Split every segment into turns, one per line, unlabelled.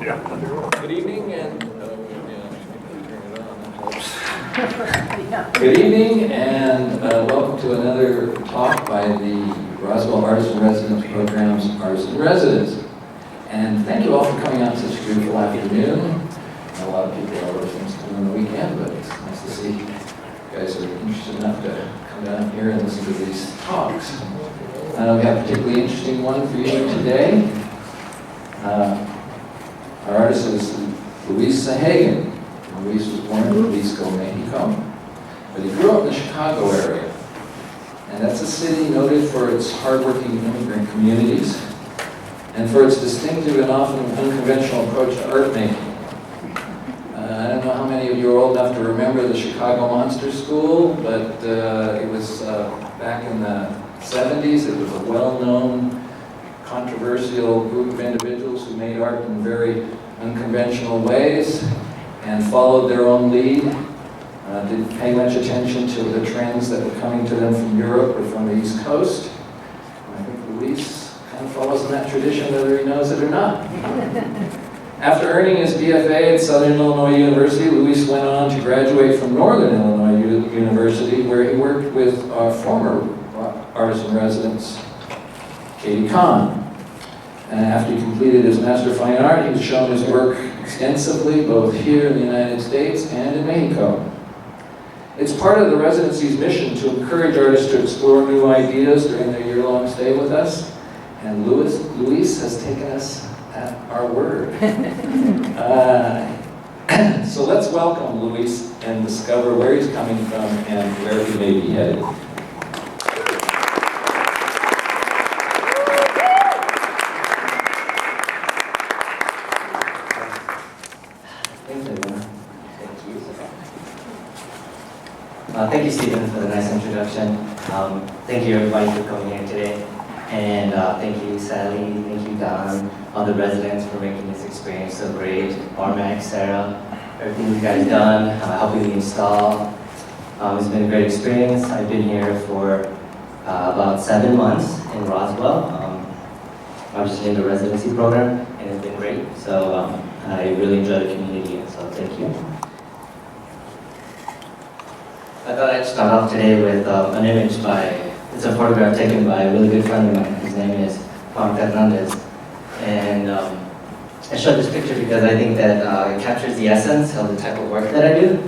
Good evening and good evening and welcome to another talk by the Roswell Artists in Residence Program's Artists in Residence. And thank you all for coming out such a beautiful afternoon. A lot of people have other things to do on the weekend, but it's nice to see you guys are interested enough to come down here and listen to these talks. We have a particularly interesting one for you today. Our artist is Luis Sahagun. Luis was born in Jalisco, Mexico, but he grew up in the Chicago area. And that's a city noted for its hardworking immigrant communities and for its distinctive and often unconventional approach to art making. I don't know how many of you are old enough to remember the Chicago Monster School, but it was back in the 70s. It was a well-known, controversial group of individuals who made art in very unconventional ways and followed their own lead. Didn't pay much attention to the trends that were coming to them from Europe or from the East Coast. And I think Luis kind of follows in that tradition whether he knows it or not. After earning his BFA at Southern Illinois University, Luis went on to graduate from Northern Illinois University, where he worked with our former artist in residence, Katie Kahn. And after he completed his Master of Fine Art, he was shown his work extensively, both here in the United States and in Mexico. It's part of the residency's mission to encourage artists to explore new ideas during their year-long stay with us. And Luis has taken us at our word. So let's welcome Luis and discover where he's coming from and where he may be headed.
Thank you, Stephen, for the nice introduction. Thank you, everybody, for coming here today. And thank you, Sally, thank you, Don, all the residents for making this experience so great. RMAC, Sarah, everything you guys done, helping me install. It's been a great experience. I've been here for about 7 months in Roswell. I'm just in the residency program, and it's been great. So I really enjoy the community, so thank you. I thought I'd start off today with an image it's a photograph taken by a really good friend of mine. His name is Juan Fernandez. And I showed this picture because I think that it captures the essence of the type of work that I do.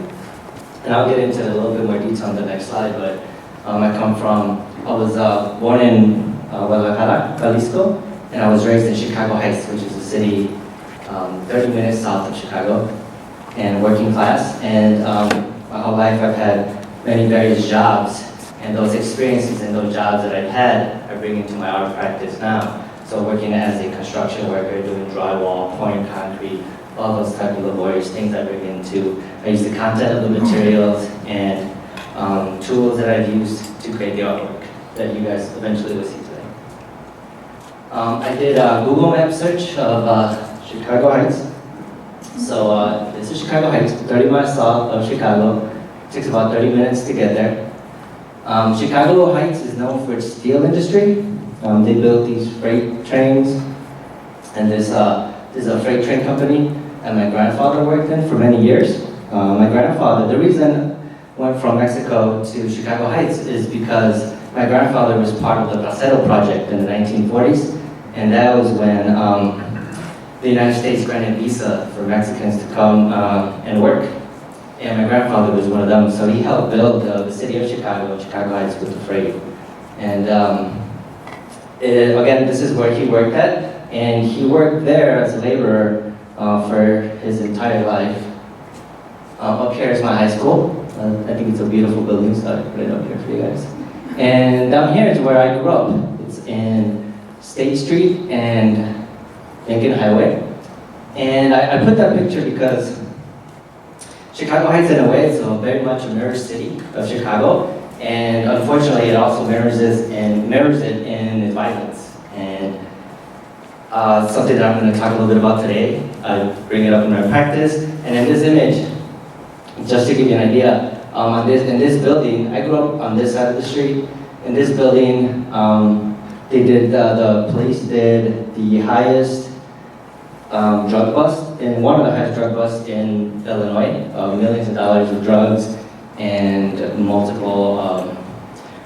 And I'll get into a little bit more detail on the next slide, but I was born in Guadalajara, Jalisco, and I was raised in Chicago Heights, which is a city 30 minutes south of Chicago, and working class. And my whole life I've had many various jobs, and those experiences and those jobs that I've had I bring into my art practice now. So working as a construction worker, doing drywall, pouring concrete, all those type of laborious things I bring into. I use the content of the materials and tools that I've used to create the artwork that you guys eventually will see today. I did a Google Map search of Chicago Heights. So this is Chicago Heights, 30 miles south of Chicago. It takes about 30 minutes to get there. Chicago Heights is known for its steel industry. They built these freight trains, and this is a freight train company that my grandfather worked in for many years. My grandfather, the reason I went from Mexico to Chicago Heights is because my grandfather was part of the Bracero project in the 1940s, and that was when the United States granted visa for Mexicans to come and work. And my grandfather was one of them, so he helped build the city of Chicago Heights with the freight. And again, this is where he worked at, and he worked there as a laborer for his entire life. Up here is my high school. I think it's a beautiful building, so I put it up here for you guys. And down here is where I grew up. It's in State Street and Lincoln Highway. And I put that picture because Chicago Heights, in a way, is very much a mirror city of Chicago, and unfortunately, it also mirrors it in its violence. And something that I'm going to talk a little bit about today. I bring it up in my practice, and in this image, just to give you an idea, in this building, I grew up on this side of the street. In this building, the police did the highest drug bust, in one of the highest drug busts in Illinois, millions of dollars of drugs and multiple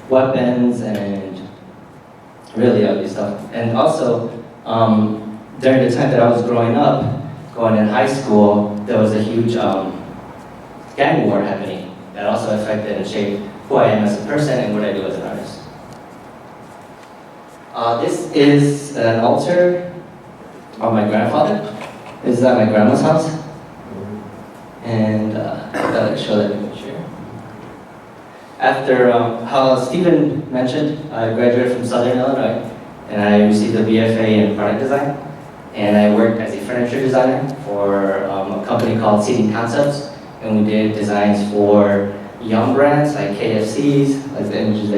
weapons and really ugly stuff. And also, during the time that I was growing up, going in high school, there was a huge gang war happening that also affected and shaped who I am as a person and what I do as an artist. This is an altar of my grandfather. This is at my grandma's house. And I thought I'd show that picture. After how Stephen mentioned, I graduated from Southern Illinois and I received a BFA in product design. And I worked as a furniture designer for a company called Seating Concepts. And we did designs for young brands like KFC's, like the images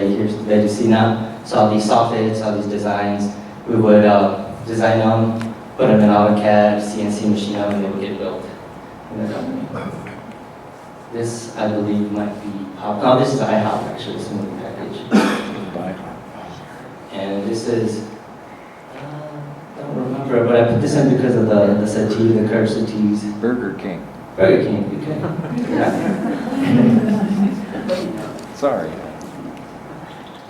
that you see now. So all these soffits, all these designs, we would design them, put them in AutoCAD, CNC machine them, and they would get built in the company. This, I believe, might be no, this is IHOP actually, it's a moving package. And this is, I don't remember, but I put this in because of the settee, the curved settees.
Burger King.
Burger King, okay. Yeah.
Sorry.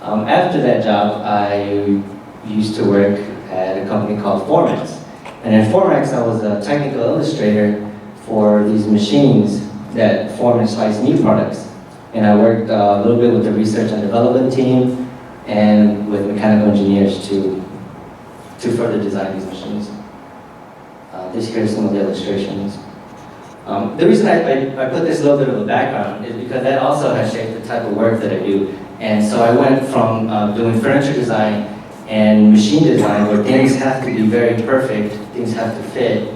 After that job, I used to work at a company called Formax. And in Formax, I was a technical illustrator for these machines that form and slice meat products. And I worked a little bit with the research and development team and with mechanical engineers to further design these machines. This here is some of the illustrations. The reason I put this little bit of a background is because that also has shaped the type of work that I do. And so I went from doing furniture design and machine design where things have to be very perfect, things have to fit,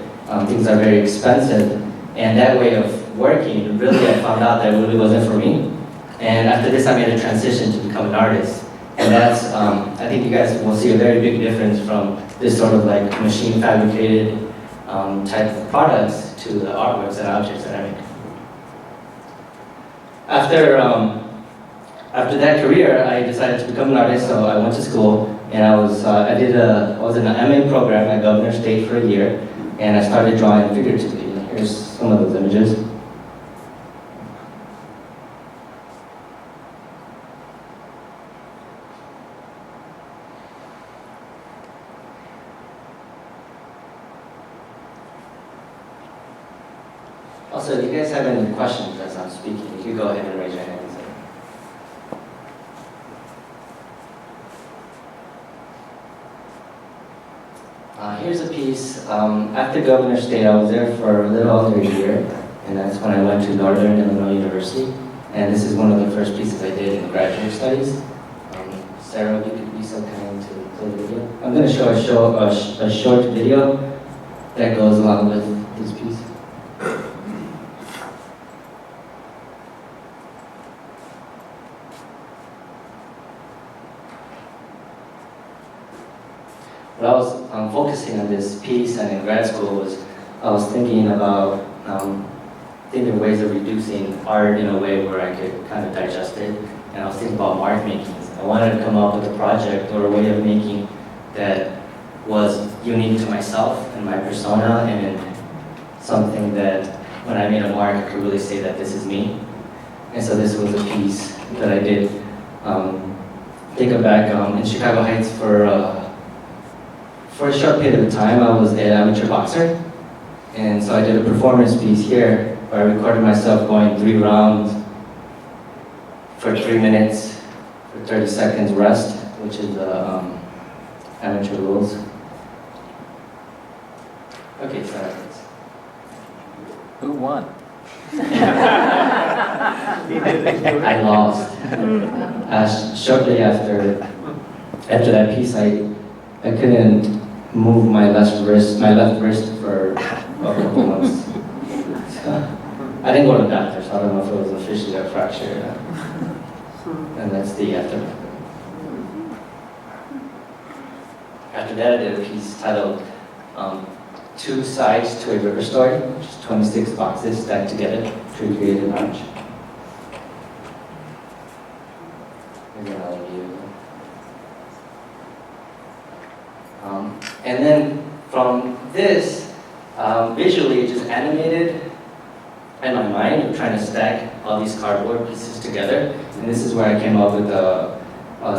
things are very expensive. And that way of working, really I found out that it really wasn't for me. And after this I made a transition to become an artist. And that's, I think you guys will see a very big difference from this sort of like machine fabricated type of products to the artworks and objects that I make. After that career, I decided to become an artist, so I went to school and I was in an MA program at Governor State for a year, and I started drawing figuratively. Here's some of those images. Also, if you guys have any questions as I'm speaking, you can go ahead and raise your hands. Here's a piece. After Governor State, I was there for a little under a year, and that's when I went to Northern Illinois University. And this is one of the first pieces I did in graduate studies. Sarah, you could be so kind to play the video. I'm going to show a short video that goes along with this piece. What I was focusing on this piece and in grad school was I was thinking about thinking ways of reducing art in a way where I could kind of digest it. And I was thinking about mark makings. I wanted to come up with a project or a way of making that was unique to myself and my persona, and something that when I made a mark I could really say that this is me. And so this was a piece that I did. Think back in Chicago Heights for a short period of time. I was an amateur boxer, and so I did a performance piece here where I recorded myself going 3 rounds for 3 minutes, for 30 seconds rest, which is the amateur rules. Okay, sorry.
Who won?
I lost. Shortly after that piece, I couldn't move my left wrist for a couple months. So, I didn't go to the doctor, so I don't know if it was officially a fracture or not. And that's the aftermath. After that, I did a piece titled 2 Sides to a River Story, which is 26 boxes stacked together to create an arch. Here's another view. And then from this, Visually, it just animated in my mind of trying to stack all these cardboard pieces together. And this is where I came up with a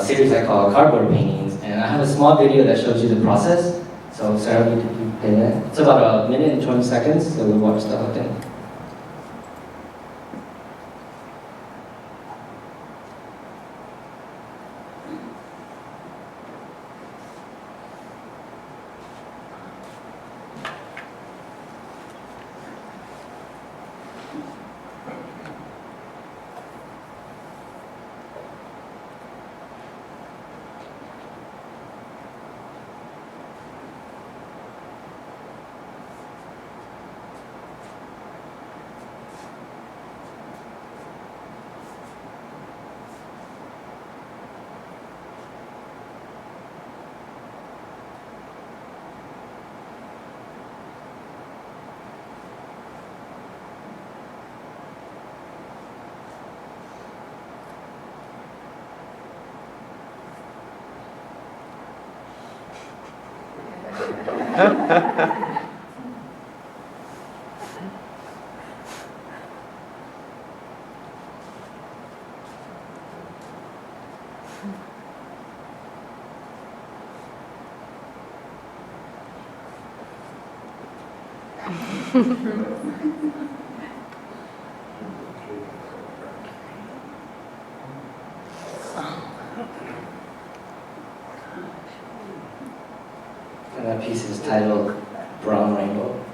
series I call Cardboard Paintings. And I have a small video that shows you the process. So Sarah, could you play that? It's about 1 minute and 20 seconds, so we'll watch the whole thing. And that piece is titled Brown Rainbow.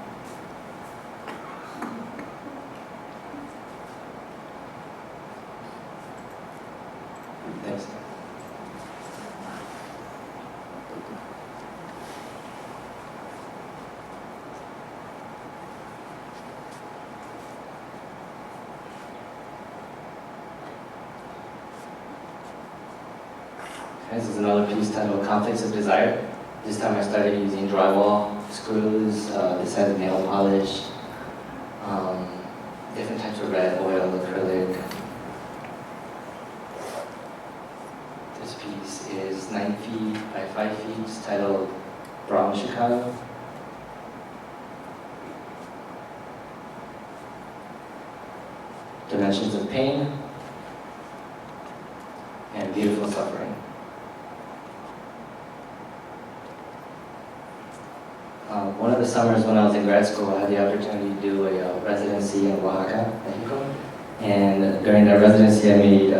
Thanks. This is another piece titled Conflicts of Desire. This time I started using drywall, screws, this has nail polish, different types of red, oil, acrylic. This piece is 9 feet by 5 feet. It's titled Brown Chicago. Dimensions of Pain and Beautiful Suffering. One of the summers when I was in grad school, I had the opportunity to do a residency in Oaxaca, Mexico. And during that residency, I made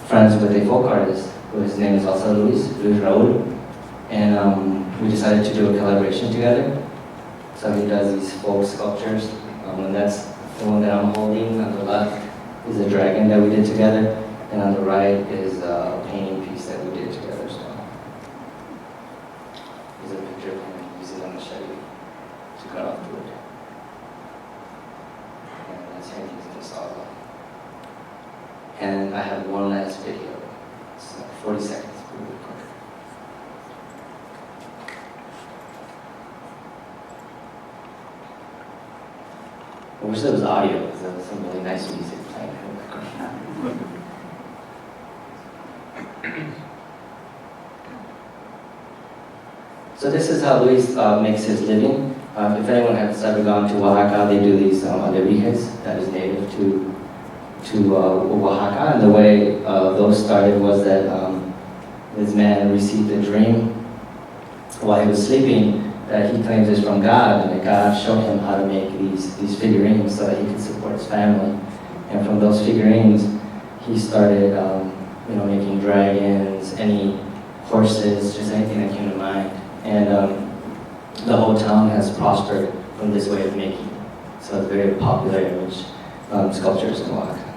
friends with a folk artist, whose name is also Luis Raul. And we decided to do a collaboration together. So he does these folk sculptures. And that's the one that I'm holding. On the left is a dragon that we did together. And on the right is a painting piece that we did together. So here's a picture of him using a machete to cut off the wood. And that's him using the saw. And I have one last video. It's like 40 seconds, really quick. I wish there was audio, because there was some really nice music playing in the background. So this is how Luis makes his living. If anyone has ever gone to Oaxaca, they do these alebrijes that is native to Oaxaca. And the way those started was that this man received a dream while he was sleeping that he claims is from God, and that God showed him how to make these figurines so that he could support his family. And from those figurines, he started making dragons, any horses, just anything that came to mind. And the whole town has prospered from this way of making. So it's very popular image sculptures in Oaxaca.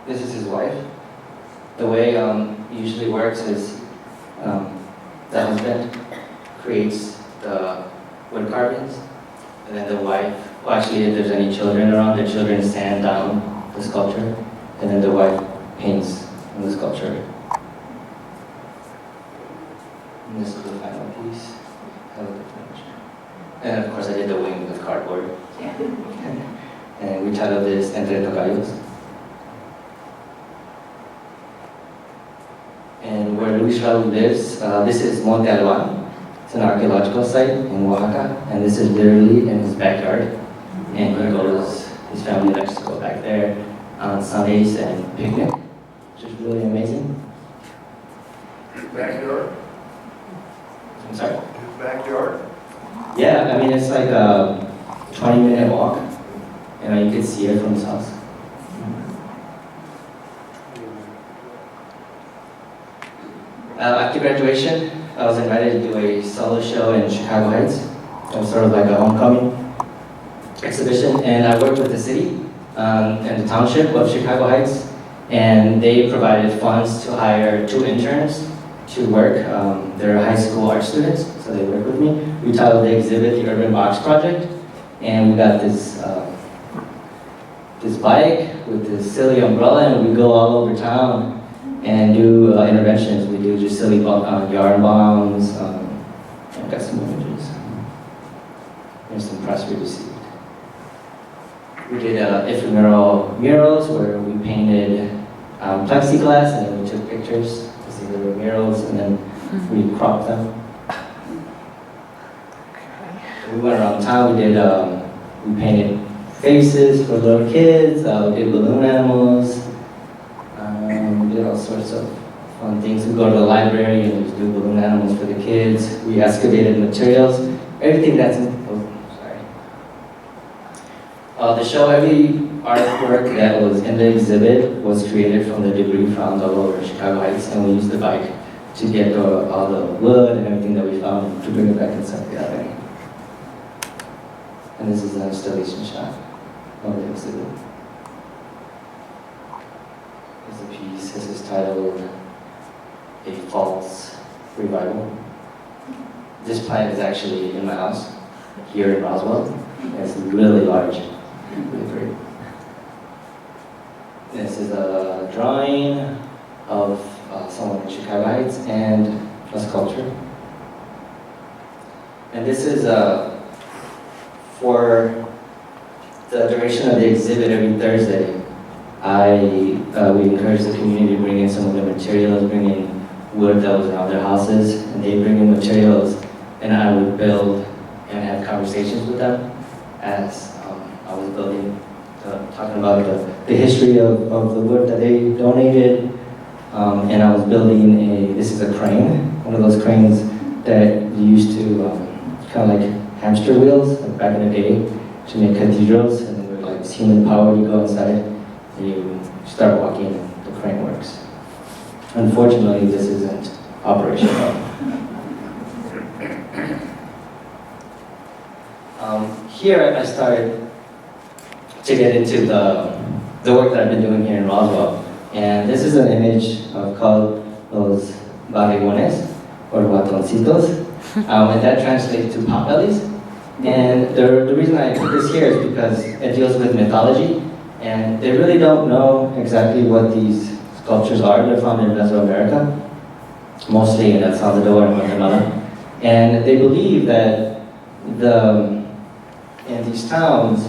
This is his wife. The way it usually works is the husband creates the wood carvings, and then the wife, well actually if there's any children around, the children sand down the sculpture, and then the wife paints on the sculpture. And this is the final piece. I look at the picture. And of course I did the wing with cardboard. And we titled this Entre Tocayos. And where Luis Raul lives, this is Monte Alban. It's an archaeological site in Oaxaca, and this is literally in his backyard. And he goes, his family likes to go back there on Sundays and picnic, which is really amazing.
His backyard?
I'm sorry?
His backyard?
Yeah, I mean, it's like a 20-minute walk. And you can see it from his house. After graduation, I was invited to do a solo show in Chicago Heights. It was sort of like a homecoming exhibition, and I worked with the city and the township of Chicago Heights, and they provided funds to hire 2 interns to work. They're high school art students, so they work with me. We titled the exhibit the Urban Box Project, and we got this bike with this silly umbrella, and we go all over town and do interventions. We do just silly yarn bombs. I've got some images. There's some press we received. We did ephemeral murals where we painted plexiglass, and then we took pictures to see the murals, and then we cropped them. We went around town. We painted faces for little kids. We did balloon animals. We did all sorts of fun things. We go to the library and just do balloon animals for the kids. We excavated materials. Everything that's the show, every artwork that was in the exhibit was created from the debris found all over Chicago Heights, and we used the bike to get all the wood and everything that we found to bring it back inside the gallery. And this is an installation shot of the exhibit. Here's a piece. This is titled A False Revival. This plant is actually in my house here in Roswell. It's really large. Really great. This is a drawing of someone in Chicago Heights and a sculpture. And this is for the duration of the exhibit every Thursday. We encourage the community to bring in some of the materials, bring in wood that was around their houses, and they bring in materials, and I would build and have conversations with them as I was building, talking about the history of the wood that they donated, and I was building this is a crane, one of those cranes that you used to kind of like hamster wheels, like back in the day, to make cathedrals, and they were like this human power. You go inside and you start walking, and the crane works. Unfortunately, this isn't operational. Here I started to get into the work that I've been doing here in Roswell. And this is an image called Los Barrigones, or Ratoncitos, and that translates to potbellies. And the reason I put this here is because it deals with mythology, and they really don't know exactly what these sculptures are. They're found in Mesoamerica, mostly in El Salvador and Guatemala. And they believe that in these towns,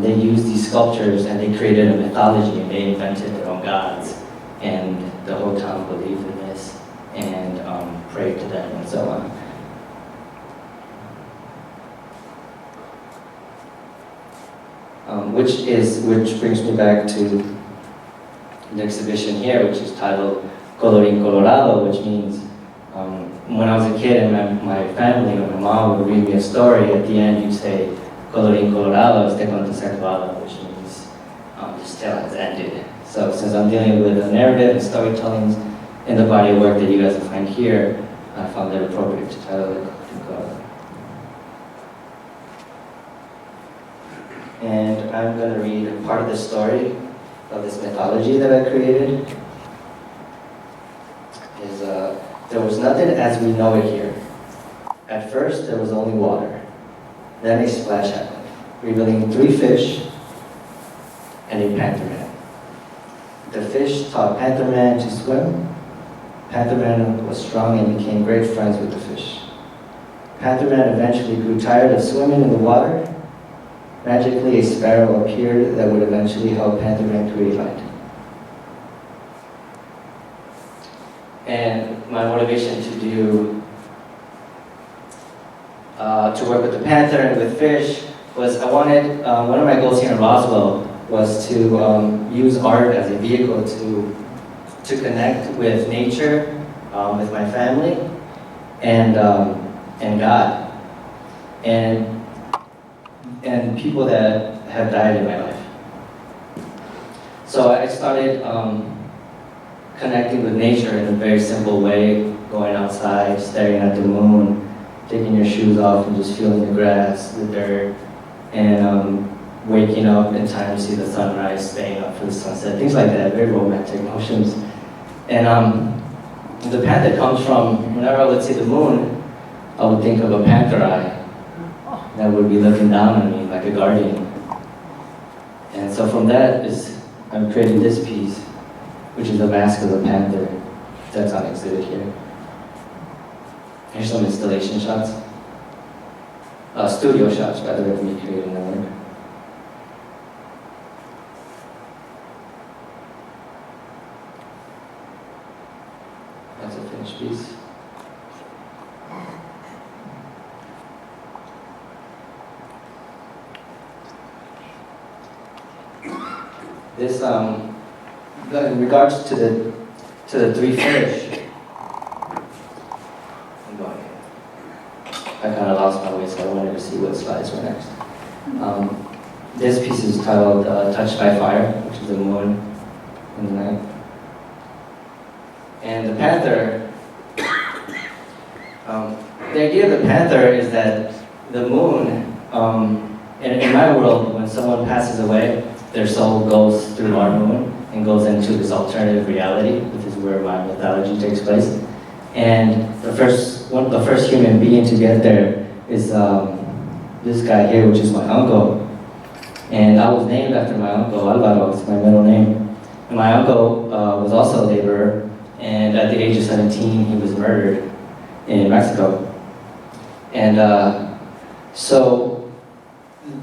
they used these sculptures and they created a mythology, and they invented their own gods. And the whole town believed in this and prayed to them and so on. Which brings me back to the exhibition here, which is titled Colorin Colorado, which means when I was a kid and my family or my mom would read me a story, at the end you'd say, Colorin Colorado, este cuento se ha acabado, which means this tale has ended. So since I'm dealing with a narrative and storytelling in the body of work that you guys will find here, I found it appropriate to title it Colorin Colorado. And I'm going to read part of the story of this mythology that I created. There was nothing as we know it here. At first, there was only water. Then a splash happened, revealing 3 fish and a panther man. The fish taught Panther Man to swim. Panther Man was strong and became great friends with the fish. Panther Man eventually grew tired of swimming in the water. Magically, a sparrow appeared that would eventually help Panther Man create land. And my motivation to work with the panther and with fish was I wanted, one of my goals here in Roswell was to use art as a vehicle to connect with nature, with my family, and God, and people that have died in my life. So I started connecting with nature in a very simple way, going outside, staring at the moon, taking your shoes off and just feeling the grass, the dirt, and waking up in time to see the sunrise, staying up for the sunset, things like that, very romantic notions. And the panther comes from, whenever I would see the moon, I would think of a panther eye that would be looking down on me like a guardian. And so from that I'm creating this piece, which is the mask of the panther that's on exhibit here. Here's some installation shots. Studio shots, rather, of me creating the work. That's a finished piece. This, in regards to the three fish, I kind of lost my way, so I wanted to see what slides were next. This piece is titled Touched by Fire, which is the moon in the night. And the panther, the idea of the panther is that the moon, in my world, when someone passes away, their soul goes through our moon and goes into this alternative reality, which is where my mythology takes place. And the first human being to get there is this guy here, which is my uncle. And I was named after my uncle, Alvaro, it's my middle name. And my uncle was also a laborer, and at the age of 17, he was murdered in Mexico. And so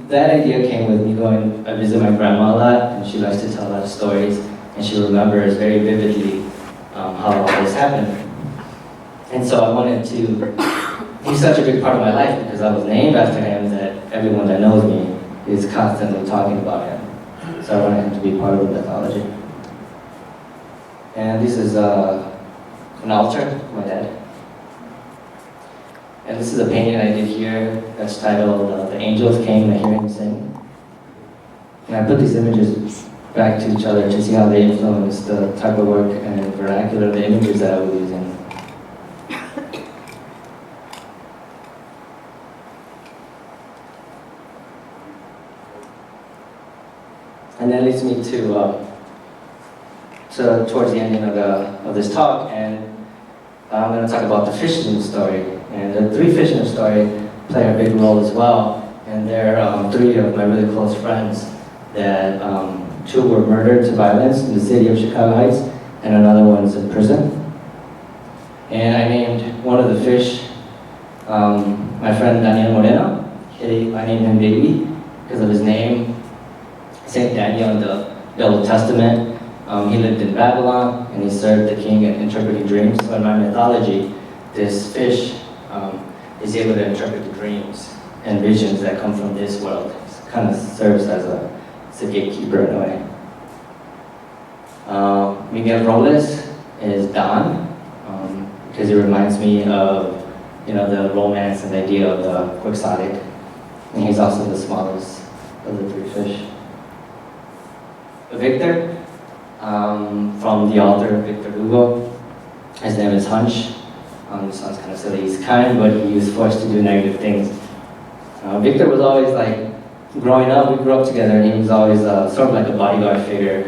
that idea came with me going, I visit my grandma a lot, and she likes to tell a lot of stories, and she remembers very vividly how all this happened. And so I wanted to, he's such a big part of my life because I was named after him that everyone that knows me is constantly talking about him. So I wanted him to be part of the mythology. And this is an altar for my dad. And this is a painting I did here that's titled The Angels Came to Hear Him Sing. And I put these images back to each other to see how they influence the type of work and vernacular of the images that I was using. And that leads me to towards the ending of this talk, and I'm going to talk about the fish in the story. And the three fish in the story play a big role as well. And they're three of my really close friends that two were murdered to violence in the city of Chicago Heights, and another one's in prison. And I named one of the fish my friend Daniel Moreno. I named him Baby because of his name. Saint Daniel in the Old Testament. He lived in Babylon, and he served the king in interpreting dreams. So in my mythology, this fish is able to interpret the dreams and visions that come from this world. It kind of serves as a gatekeeper in a way. Miguel Robles is Don, because he reminds me of the romance and the idea of the quixotic. And he's also the smallest of the three fish. Victor, from the author Victor Hugo. His name is Hunch. This sounds kind of silly. He's kind, but he was forced to do negative things. Victor was always like, growing up, we grew up together, and he was always sort of like a bodyguard figure,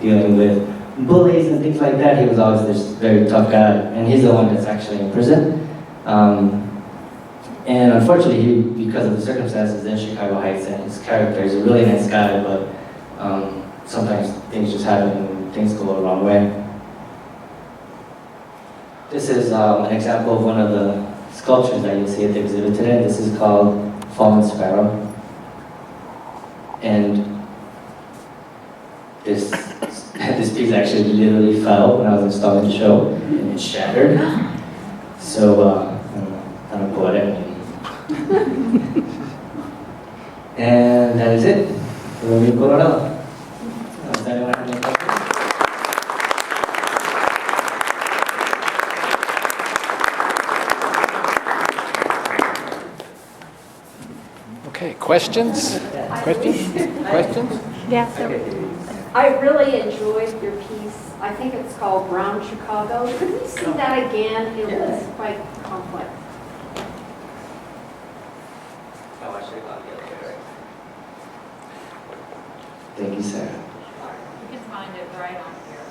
dealing with bullies and things like that. He was always this very tough guy, and he's the one that's actually in prison. And unfortunately, because of the circumstances in Chicago Heights, and his character, he's a really nice guy, but Sometimes things just happen and things go the wrong way. This is an example of one of the sculptures that you'll see at the exhibit today. This is called Fallen Sparrow. And this piece actually literally fell when I was installing the show, and it shattered. So, kind of poetic. And that is it. Colorin Colorado. Does anyone have any questions?
Okay, questions? Questions?
Yeah.
I really enjoyed your piece. I think it's called Brown Chicago. Could we see that again? It was quite complex.
Oh, I should have gone the other way, right? Thank you, Sarah.
You can find it right on here.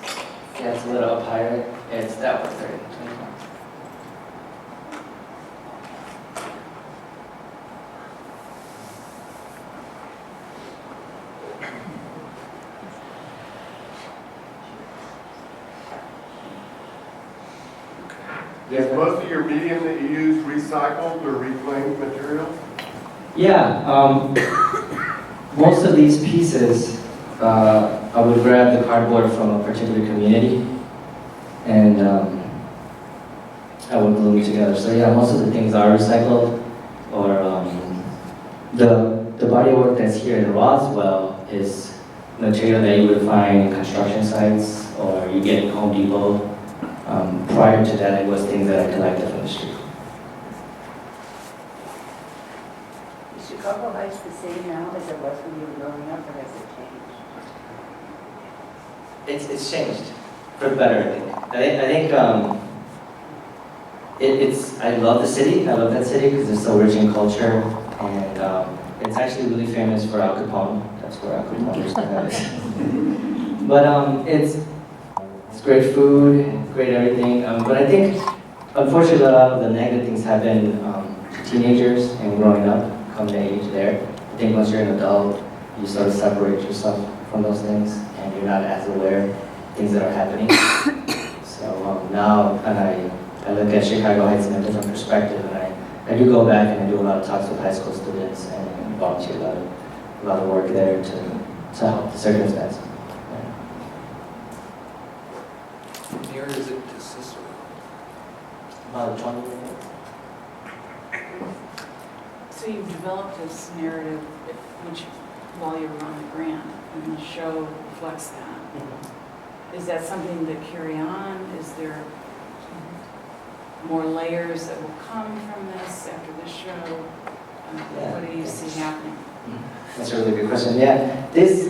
Yeah, it's a little up higher. It's that one, 30, 25.
Is most of your medium that you use recycled or reclaimed materials?
Yeah, most of these pieces, I would grab the cardboard from a particular community, and I would glue them together. So yeah, most of the things are recycled, or the bodywork that's here in Roswell is material that you would find in construction sites, or you get in Home Depot. Prior to that, it was things that I collected from the street.
Is Chicago Heights the same now as it was when you were growing up, or has it changed?
It's changed for the better, I think. I love the city. I love that city because it's so rich in culture, and it's actually really famous for Al Capone. That's where Al Capone is. But it's great food, great everything. But I think, unfortunately, a lot of the negative things happen to teenagers and growing up, come to age there. I think once you're an adult, you sort of separate yourself from those things, and you're not as aware of things that are happening. So now, and I look at Chicago Heights in a different perspective, and I do go back and I do a lot of talks with high school students and volunteer a lot of work there to help the circumstance.
Where is it to Cicero?
About 20 minutes.
So you've developed this narrative, which, while you're on the grant, and the show reflects that. Is that something that carry on? Is there more layers that will come from this after this show? What do you see happening?
That's a really good question. Yeah, this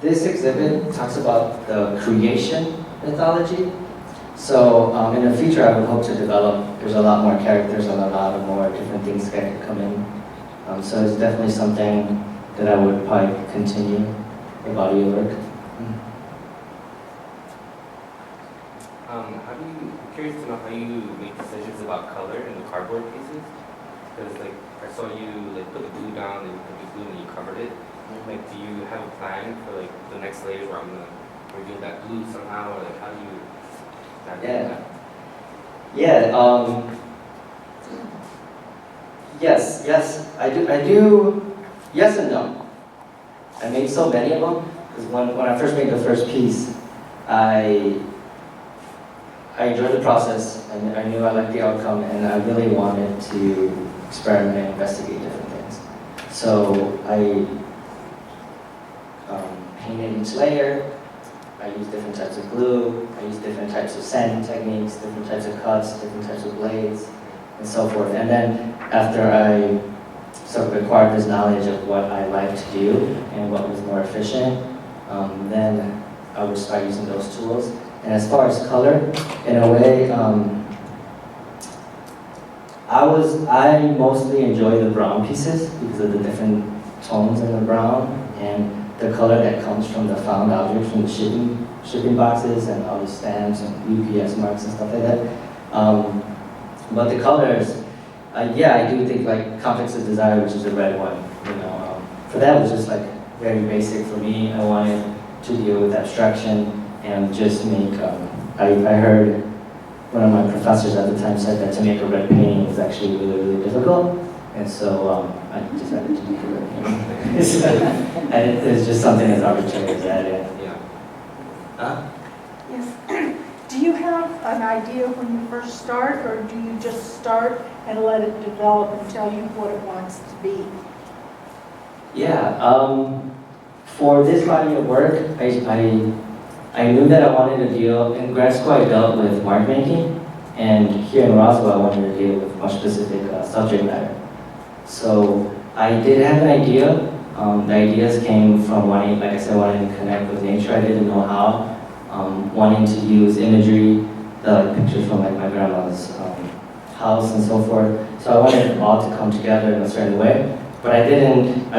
exhibit talks about the creation mythology. So in the future, I would hope to develop. There's a lot more characters and a lot of more different things that could come in. So it's definitely something that I would probably continue the body of work.
I'm curious to know how you make decisions about color in the cardboard pieces. Because like I saw you like put the glue down and you put the glue and you covered it. Like, do you have a plan for like the next layers where I'm gonna reveal that glue somehow, or like how do you?
Yeah. Yes, I do. Yes and no. I made so many of them because when I first made the first piece, I enjoyed the process and I knew I liked the outcome, and I really wanted to experiment and investigate different things. So I painted each layer. I use different types of glue, I use different types of sanding techniques, different types of cuts, different types of blades, and so forth. And then after I sort of acquired this knowledge of what I like to do and what was more efficient, then I would start using those tools. And as far as color, in a way, I mostly enjoy the brown pieces because of the different tones in the brown and the color that comes from the found objects, from the shipping boxes and all the stamps and UPS marks and stuff like that. But the colors, I do think like Conflicts of Desire, which is the red one, for that it was just like very basic for me. I wanted to deal with abstraction and just make, I heard one of my professors at the time said that to make a red painting is actually really, really difficult. And so I decided to make a red painting. And it was just something as arbitrary as that. Yeah.
Yes. Do you have an idea when you first start, or do you just start and let it develop and tell you what it wants to be?
Yeah. For this body of work, I knew that I wanted to deal, in grad school I dealt with mark making, and here in Roswell I wanted to deal with more specific subject matter. So I did have an idea. The ideas came from wanting, like I said, wanting to connect with nature. I didn't know how. Wanting to use imagery, like pictures from like my grandma's house and so forth. So I wanted it all to come together in a certain way. But I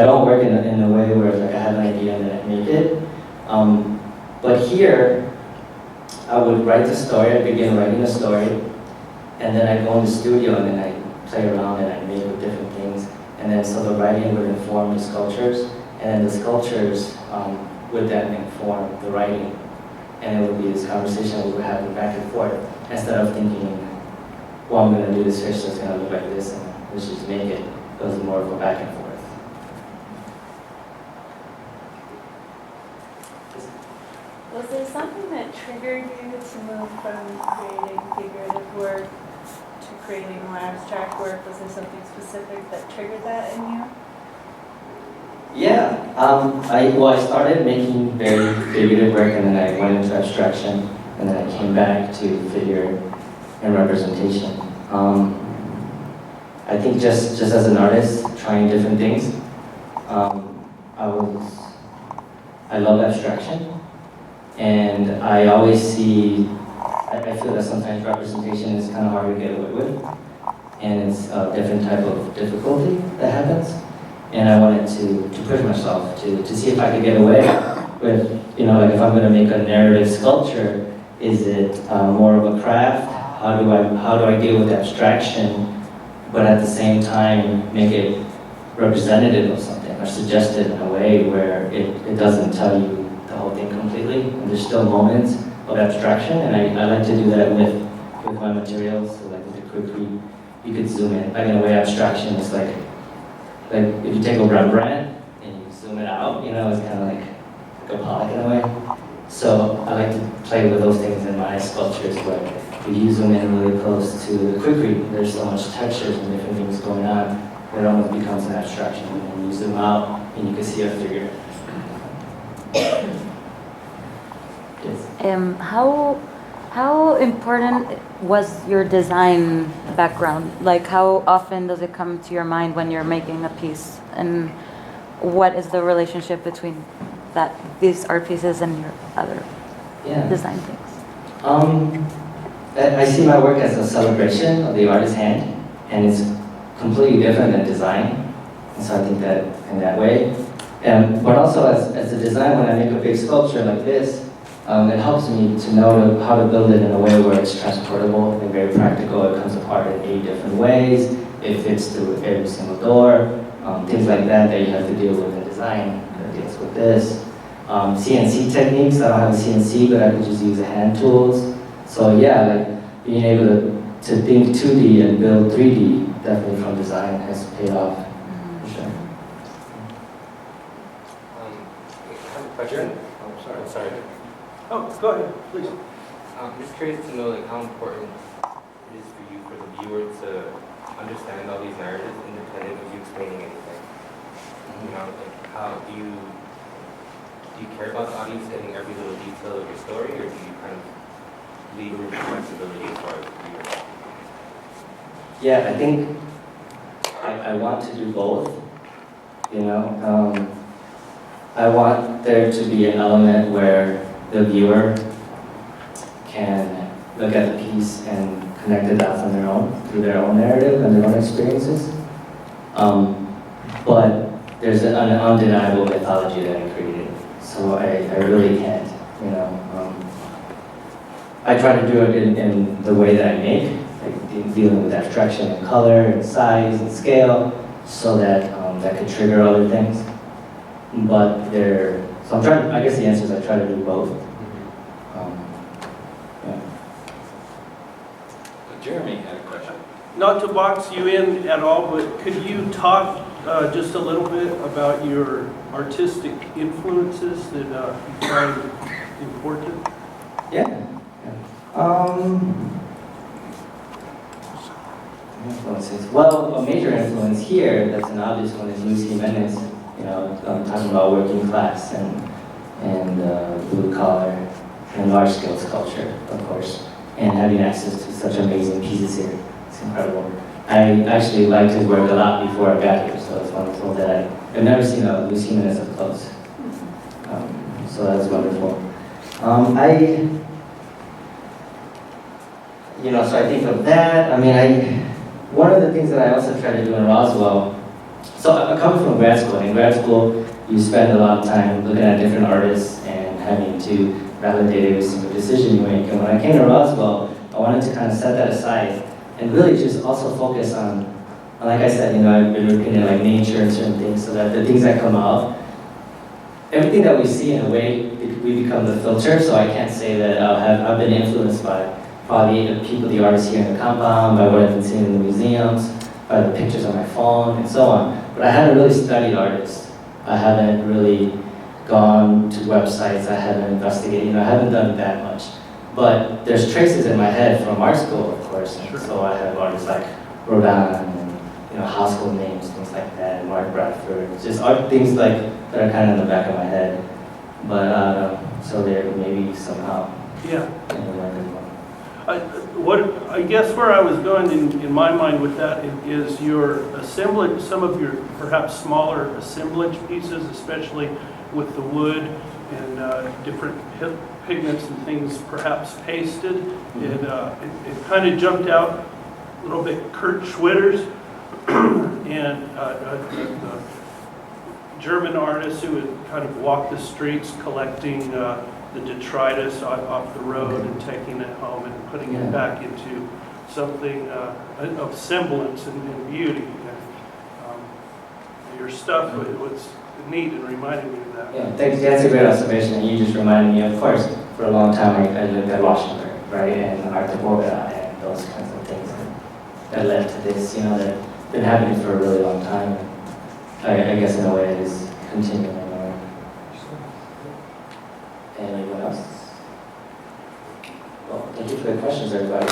don't work in a way where like I have an idea and then I make it. But here, I would write the story, I begin writing the story, and then I go in the studio and then I play around and I make with different things. And then so the writing would inform the sculptures, and then the sculptures would then inform the writing. And it would be this conversation we would have back and forth, instead of thinking, well, I'm going to do this fish that's going to look like this, and let's just make it. It was more of a back and forth.
Was there something that triggered you to move from creating figurative work to creating more abstract work? Was there something specific that triggered that in you?
Yeah, I started making very figurative work, and then I went into abstraction, and then I came back to figure and representation. I think just as an artist, trying different things, I love abstraction, and I always see, I feel that sometimes representation is kind of hard to get away with, and it's a different type of difficulty that happens. And I wanted to push myself to see if I could get away with, like if I'm going to make a narrative sculpture, is it more of a craft? How do I deal with abstraction, but at the same time make it representative of something or suggestive in a way where it doesn't tell you the whole thing completely, and there's still moments of abstraction, and I like to do that with my materials. So like with the quickly, you could zoom in. Like in a way, abstraction is like if you take a Rembrandt and you zoom it out, it's kind of like a Pollock in a way. So I like to play with those things in my sculptures where if you zoom in really close to the quickly, there's so much textures and different things going on, it almost becomes an abstraction. And you zoom out and you can see a figure. Yes.
How important was your design background? Like, how often does it come to your mind when you're making a piece? And what is the relationship between these art pieces and your other design things?
I see my work as a celebration of the artist's hand, and it's completely different than design. And so I think that in that way. But also as a designer, when I make a big sculpture like this, it helps me to know how to build it in a way where it's transportable and very practical. It comes apart in 8 different ways. It fits through every single door. Things like that you have to deal with in design that deals with this. CNC techniques, I don't have a CNC, but I could just use the hand tools. So yeah, like being able to think 2D and build 3D, definitely from design, has paid off, for sure.
I have a question.
Oh,
sorry.
Oh, go ahead, please.
I'm just curious to know how important it is for you, for the viewer, to understand all these narratives independent of you explaining anything. How do you care about the audience getting every little detail of your story, or do you kind of leave room for flexibility as far as the viewer?
Yeah, I think I want to do both. I want there to be an element where the viewer can look at the piece and connect the dots on their own, through their own narrative and their own experiences. But there's an undeniable mythology that I created, so I really can't, I try to do it in the way that I make, like dealing with abstraction and color and size and scale, so that that could trigger other things. but so I'm trying, I guess the answer is I try to do both. Yeah.
Jeremy had a question.
Not to box you in at all, but could you talk just a little bit about your artistic influences that you find important?
Yeah. Influences. Well, a major influence here, that's an obvious one, is Luis Jimenez. You know, talking about working class and blue collar and large scale sculpture, of course, and having access to such amazing pieces here. It's incredible. I actually liked his work a lot before I got here, so it's wonderful that I've never seen a Luis Jimenez up close. So that was wonderful. So I think of that. One of the things that I also try to do in Roswell, so I'm coming from grad school. In grad school, you spend a lot of time looking at different artists and having to validate every single decision you make. And when I came to Roswell, I wanted to kind of set that aside and really just also focus on, like I said, I've been looking at like nature and certain things, so that the things that come out, everything that we see in a way, we become the filter. So I can't say that I've been influenced by probably the people, the artists here in the compound, by what I've been seeing in the museums, by the pictures on my phone, and so on. But I haven't really studied artists. I haven't really gone to websites. I haven't investigated. I haven't done that much. But there's traces in my head from art school, of course. And
Sure.
so I have artists like Rodin and household names, things like that, and Mark Bradford. Just art things like that are kind of in the back of my head. But so there maybe somehow.
Yeah.
In
I guess where I was going in my mind with that is your assemblage, some of your perhaps smaller assemblage pieces, especially with the wood and different pigments and things perhaps pasted. It kind of jumped out a little bit. Kurt Schwitter's and the German artist who would kind of walk the streets collecting the detritus off the road and taking it home and putting it back into something of semblance and beauty. Your stuff was neat and reminded me of that.
Yeah, thanks. That's a great observation. And you just reminded me, of course, for a long time I lived at Washington, right, and Art Deco and those kinds of things that led to this, that's been happening for a really long time. I guess in a way it is continuing. Anyone else? Well, thank you for the questions, everybody.